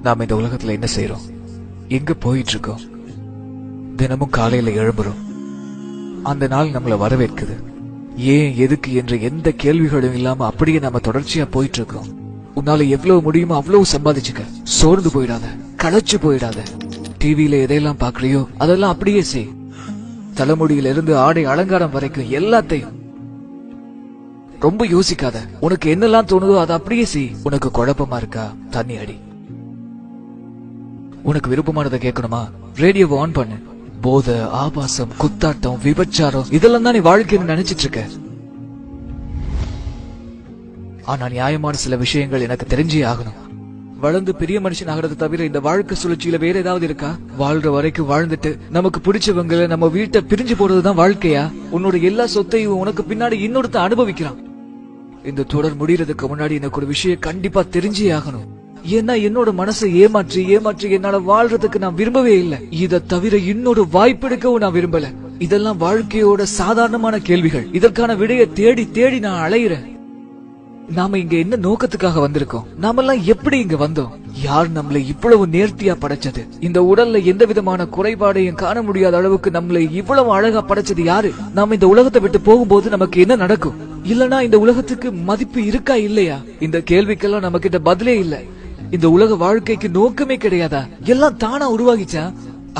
நாம இந்த உலகத்துல என்ன செய்யறோம், எங்க போயிட்டு இருக்கோம்? தினமும் காலையில எழும்புறோம். அந்த நாள் நம்மள வரவேற்குது. ஏன் எதுக்கு என்ற எந்த கேள்விகளும் இல்லாம அப்படியே நாம தொடர்ச்சியா போயிட்டு இருக்கோம். உன்னால எவ்வளவு முடியுமோ அவ்வளவு சம்பாதிச்சுக்க. சோர்ந்து போயிடாத, களைச்சு போயிடாத. டிவியில எதையெல்லாம் பாக்குறியோ அதெல்லாம் அப்படியே செய். தலைமுடியில இருந்து ஆடை அலங்காரம் வரைக்கும் எல்லாத்தையும் ரொம்ப யோசிக்காத. உனக்கு என்னெல்லாம் தோணுதோ அதை அப்படியே செய். உனக்கு குழப்பமா இருக்கா, தண்ணி அடி. உனக்கு விருப்பமானதை கேட்கணுமா, ரேடியோவை ஆன் பண்ணு. போதை, ஆபாசம், குத்தாட்டம், விபச்சாரம் இதெல்லாம் தான் நீ வாழ்க்கைன்னு நினைச்சிட்டு இருக்க. ஆனா நியாயமான சில விஷயங்கள் எனக்கு தெரிஞ்சே ஆகணும். வளர்ந்து பெரிய மனுஷன் ஆகிறது தவிர இந்த வாழ்க்கை சுழற்சியில வேற ஏதாவது இருக்கா? வாழ்ற வரைக்கும் வாழ்ந்துட்டு நமக்கு பிடிச்சவங்களை நம்ம வீட்டை பிரிஞ்சு போறதுதான் வாழ்க்கையா? உன்னோட எல்லா சொத்தையும் உனக்கு பின்னாடி இன்னொருத்த அனுபவிக்கிறான். இந்த தொடர் முடியறதுக்கு முன்னாடி எனக்கு ஒரு விஷயம் கண்டிப்பா தெரிஞ்சே ஆகணும். ஏன்னா என்னோட மனசை ஏமாற்றி ஏமாற்றி என்னால வாழ்றதுக்கு நான் விரும்பவே இல்லை. இதை தவிர இன்னொரு வாய்ப்பெடுக்கவும் நான் விரும்பல. இதெல்லாம் வாழ்க்கையோட சாதாரணமான கேள்விகள். இதற்கான விடையை தேடி தேடி நான் அலையிறேன். நாம இங்க என்ன நோக்கத்துக்காக வந்திருக்கோம்? நாமெல்லாம் எப்படி இங்க வந்தோம்? யார் நம்மளை இவ்வளவு நேர்த்தியா படைச்சது? இந்த உடல்ல எந்த விதமான குறைபாடையும் காண முடியாத அளவுக்கு நம்மளை இவ்வளவு அழகா படைச்சது யாரு? நாம இந்த உலகத்தை விட்டு போகும்போது நமக்கு என்ன நடக்கும்? இல்லனா இந்த உலகத்துக்கு மதிப்பு இருக்கா இல்லையா? இந்த கேள்விக்கெல்லாம் நமக்கு இந்த பதிலே இல்ல. இந்த உலக வாழ்க்கைக்கு நோக்கமே கிடையாதா? எல்லாம் தானா உருவாகிச்சா?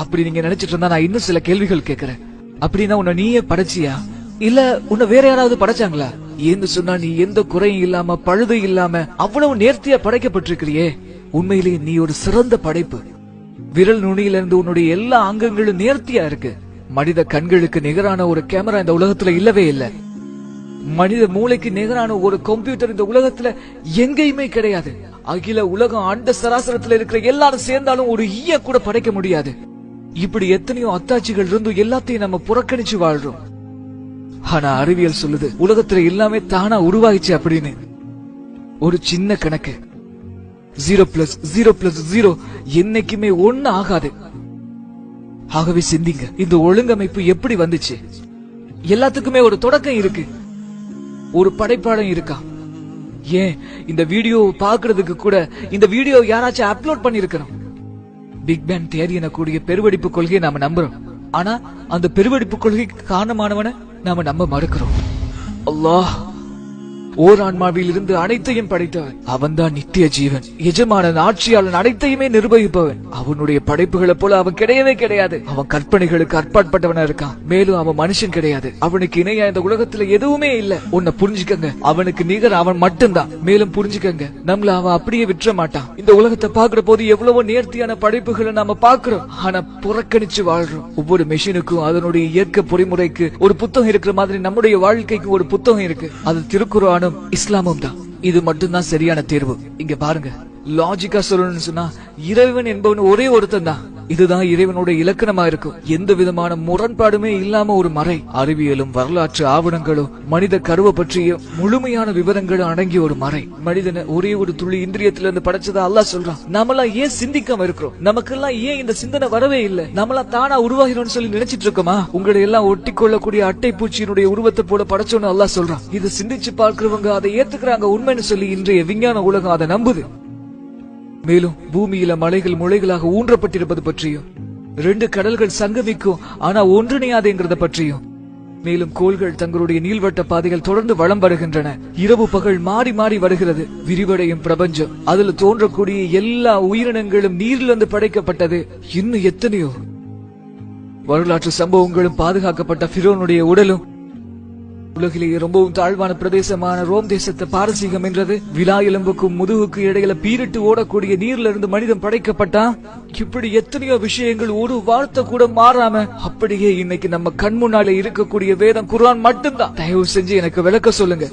அப்படி நீங்க நினைச்சிட்டு இருந்தா நான் இன்னும் சில கேள்விகள் கேட்கிறேன். அப்படின்னா உன்னை நீயே படைச்சியா, இல்ல உன்னை வேற யாராவது படைச்சாங்களா? ஏன்னு சொன்னா நீ எந்த குறையும் இல்லாம பழுது இல்லாம அவ்வளவு நேர்த்தியா படைக்கப்பட்டிருக்கிறியே. உண்மையிலேயே நீ ஒரு சிறந்த படைப்பு. விரல் நுனியில இருந்து உன்னுடைய எல்லா அங்கங்களும் நேர்த்தியா இருக்கு. மனித கண்களுக்கு நிகரான ஒரு கேமரா இந்த உலகத்துல இல்லவே இல்ல. மனித மூளைக்கு நிகரான ஒரு கம்ப்யூட்டர் இந்த உலகத்துல எங்கேயுமே கிடையாது. அகில உலகம் அண்ட சராசரத்துல இருக்கிற எல்லாரும் சேர்ந்தாலும் ஒரு ஈய கூட படைக்க முடியாது. இப்படி எத்தனையோ அத்தாட்சிகள் இருந்து எல்லாத்தையும் நம்ம புறக்கணிச்சு வாழ்றோம். ஆனா அறிவியல் சொல்லுது உலகத்துல எல்லாமே தானா உருவாகிச்சு அப்படின்னு. ஒரு சின்ன கணக்கு 0+0+0 என்னைக்குமே 1 ஆகாது. ஆகவே சிந்திங்க, இந்த ஒழுங்கமைப்பு எப்படி வந்துச்சு? எல்லாத்துக்குமே ஒரு தொடக்கம் இருக்கு, ஒரு படைப்பாளம் இருக்கா? ஏன் இந்த வீடியோ பாக்குறதுக்கு கூட இந்த வீடியோ யாராச்சும் அப்லோட் பண்ணிருக்கிறோம். பிக் பேங் தியரி எனக்கூடிய பெருவெடிப்பு கொள்கையை நாம நம்புறோம். ஆனா அந்த பெருவெடிப்பு கொள்கைக்கு காரணமானவன நாம நம்ப மறுக்கிறோம். அல்லாஹ் ஓர் ஆன்மாவில் இருந்து அனைத்தையும் படைத்தவன். அவன் தான் நித்திய ஜீவன், எஜமானன், ஆட்சியாளன், அனைத்தையுமே நிர்வகிப்பவன். அவனுடைய படைப்புகளை போல அவன் கிடையவே கிடையாது. அவன் கற்பனைகளுக்கு அற்பாற்பட்டவனா இருக்கான். மேலும் அவன் மனுஷன் கிடையாது. அவனுக்கு இணையா இந்த உலகத்துல எதுவுமே இல்ல. உன்னை புரிஞ்சுக்கங்க, அவனுக்கு நிகர் அவன் மட்டும்தான். மேலும் புரிஞ்சுக்கங்க, நம்மள அவன் அப்படியே விட்டுற மாட்டான். இந்த உலகத்தை பாக்குற போது எவ்வளவோ நேர்த்தியான படைப்புகளை நாம பாக்குறோம், ஆனா புறக்கணிச்சு வாழ்றோம். ஒவ்வொரு மெஷினுக்கும் அதனுடைய இயற்கை பொறிமுறைக்கு ஒரு புத்தகம் இருக்கிற மாதிரி நம்முடைய வாழ்க்கைக்கு ஒரு புத்தகம் இருக்கு. அது திருக்குர்ஆனும் இஸ்லாமும் தான். இது மட்டும்தான் சரியான தேர்வு. இங்க பாருங்க, லாஜிக்கா சொல்லணும்னு சொன்னா இறைவன் என்பவன் ஒரே ஒருத்தன் தான். இதுதான் இறைவனோட இலக்கணமா இருக்கும். எந்த விதமான முரண்பாடுமே இல்லாம ஒரு மறை. அறிவியலும் வரலாற்று ஆவணங்களும் மனித கருவை பற்றிய முழுமையான விவரங்களும் அடங்கிய ஒரு மறை. மனிதனை ஒரே ஒரு துளி இந்திரியத்திலிருந்து படைச்சதா அல்லாஹ் சொல்றான். நம்மளாம் ஏன் சிந்திக்காம இருக்கிறோம்? நமக்கெல்லாம் ஏன் இந்த சிந்தனை வரவே இல்லை? நம்மளாம் தானா உருவாகிறோம்னு சொல்லி நினைச்சிட்டு இருக்கோமா? உங்களை எல்லாம் ஒட்டி கொள்ளக்கூடிய அட்டை பூச்சியினுடைய உருவத்தை போல படைச்சோன்னு அல்லாஹ் சொல்றான். இதை சிந்திச்சு பார்க்கிறவங்க அதை ஏத்துக்கிறாங்க உண்மைன்னு சொல்லி இன்றைய விஞ்ஞான உலகம் அதை நம்புது. மேலும் பூமியில மலைகள் முளைகளாக ஊன்றப்பட்டிருப்பது பற்றியும், 2 கடல்கள் சங்கமிக்கும் ஆனா ஒன்றிணையாதுங்கிறத பற்றியும், மேலும் கோள்கள் தங்களுடைய நீள்வட்ட பாதைகள் தொடர்ந்து வலம் வருகின்றன. இரவு பகல் மாறி மாறி வருகிறது. விரிவடையும் பிரபஞ்சம், அதுல தோன்றக்கூடிய எல்லா உயிரினங்களும் நீரிலிருந்து படைக்கப்பட்டது. இன்னும் எத்தனையோ வரலாற்று சம்பவங்களும் பாதுகாக்கப்பட்ட ஃபிரௌனுடைய உடலும், உலகிலேயே ரொம்பவும் தாழ்வான பிரதேசமான ரோம் தேசத்தை பாரசீகம் என்றது. விலா எலும்புக்கும் முதுகுக்கு இடையில பீரிட்டு ஓடக்கூடிய நீர்ல இருந்து மனிதன் படைக்கப்பட்டான். இப்படி எத்தனையோ விஷயங்கள் ஒரு வார்த்தை கூட மாறாம அப்படியே இன்னைக்கு நம்ம கண் முன்னாலே இருக்கக்கூடிய வேதம் குர்ஆன் மட்டும்தான். தயவு செஞ்சு எனக்கு விளக்க சொல்லுங்க.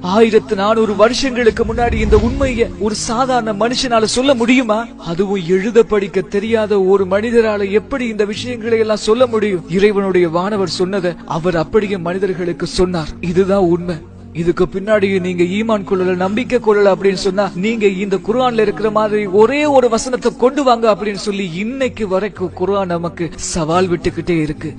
1400 வருஷங்களுக்கு முன்னாடி இந்த உண்மையை ஒரு சாதாரண மனுஷனால சொல்ல முடியுமா? அதுவும் எழுத படிக்க தெரியாத ஒரு மனிதரால எப்படி இந்த விஷயங்களை எல்லாம் சொல்ல முடியும்? இறைவனுடைய வானவர் சொன்னதை அவர் அப்படியே மனிதர்களுக்கு சொன்னார். இதுதான் உண்மை. இதுக்கு பின்னாடி நீங்க ஈமான் கொள்ளல, நம்பிக்கை கொள்ளல அப்படின்னு சொன்னா நீங்க இந்த குர்ஆன்ல இருக்கிற மாதிரி ஒரே ஒரு வசனத்தை கொண்டு வாங்க அப்படின்னு சொல்லி இன்னைக்கு வரைக்கும் குர்ஆன் நமக்கு சவால் விட்டுக்கிட்டே இருக்கு.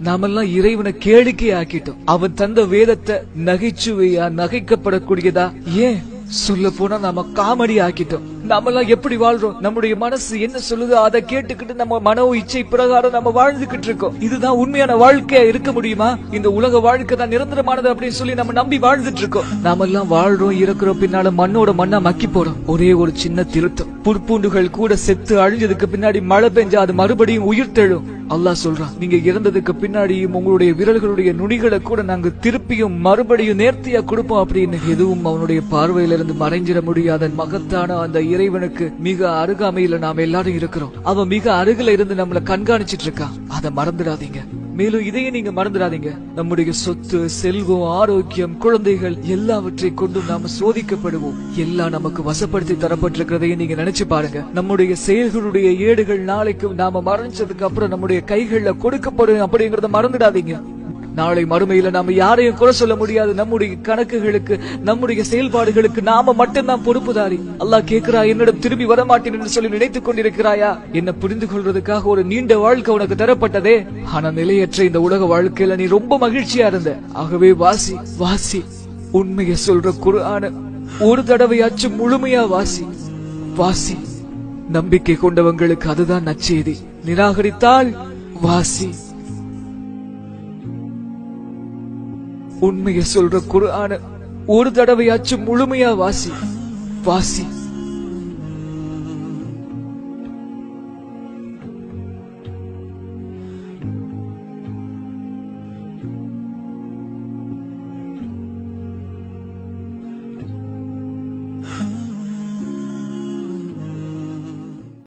நாமெல்லாம் இறைவனை கேளிக்கை ஆக்கிட்டோம். அவன் தந்த வேதத்தை நகைச்சுவையா, நகைக்கப்படக்கூடியதா, ஏன் சொல்ல போனா நாம காமெடி ஆக்கிட்டோம். நாமெல்லாம் எப்படி வாழ்றோம்? நம்முடைய மனசு என்ன சொல்லுதோ அதை கேட்டுக்கிட்டு நம்ம மனோ இச்சை பிரகாரம் நம்ம வாழ்ந்துகிட்டு இருக்கோம். இதுதான் உண்மையான வாழ்க்கையா இருக்க முடியுமா? இந்த உலக வாழ்க்கை தான் நிரந்தரமானது அப்படின்னு சொல்லி நம்ம நம்பி வாழ்ந்துட்டு இருக்கோம். நாமெல்லாம் வாழ்றோம், இருக்கிறோம், பின்னால மண்ணோட மண்ணா மக்கி போறோம். ஒரே ஒரு சின்ன திருத்தம், புற்பூண்டுகள் கூட செத்து அழிஞ்சதுக்கு பின்னாடி மழை பெஞ்சா அது மறுபடியும் உயிர்த்தெழும். அல்லாஹ் சொல்றான், நீங்க இறந்ததுக்கு பின்னாடியும் உங்களுடைய விரல்களுடைய நுனிகளை கூட நாங்க திருப்பியும் மறுபடியும் நேர்த்தியா கொடுப்போம் அப்படின்னு. எதுவும் அவனுடைய பார்வையிலிருந்து மறைஞ்சிட முடியாத மகத்தான அந்த இறைவனுக்கு மிக அருகாமையில நாம எல்லாரும் இருக்கிறோம். அவன் மிக அருகில இருந்து நம்மள கண்காணிச்சிட்டு இருக்கான். அதை மறந்துடாதீங்க. மேலும் இதையே நீங்க மறந்துடாதீங்க, நம்முடைய சொத்து, செல்வம், ஆரோக்கியம், குழந்தைகள் எல்லாவற்றை கொண்டு நாம சோதிக்கப்படுவோம். எல்லாம் நமக்கு வசப்படுத்தி தரப்பட்டிருக்கிறதையும் நீங்க நினைச்சு பாருங்க. நம்முடைய செயல்களுடைய ஏடுகள் நாளைக்கு நாம மறைஞ்சதுக்கு அப்புறம் நம்முடைய கைகள்ல கொடுக்கப்படும் அப்படிங்கறத மறந்துடாதீங்க. நாளை மறுமையில நாம யாரையும் குறை சொல்ல முடியாது. நம்முடைய கணக்குகளுக்கு, நம்முடைய செயல்பாடுகளுக்கு நாம மட்டும்தான் பொறுப்புதாரி. அல்லாஹ் கேட்கிறா, என்னிடம் திரும்பி வரமாட்டேன் என்று சொல்லி நினைத்துக் கொண்டிருக்கிறாயா? என்ன புரிந்து கொள்றதுக்காக ஒரு நீண்ட வாழ்க்கை உனக்கு தரப்பட்டதே. ஆனா நிலையற்ற இந்த உலக வாழ்க்கையில நீ ரொம்ப மகிழ்ச்சியா இருந்த. ஆகவே வாசி வாசி, உண்மையை சொல்ற குர்ஆன ஒரு தடவையாச்சும் முழுமையா வாசி வாசி. நம்பிக்கை கொண்டவங்களுக்கு அதுதான் நற்செய்தி. நிராகரித்தால் வாசி. உண்மையை சொல்ற குர்ஆன ஒரு தடவையாச்சும் முழுமையா வாசி வாசி.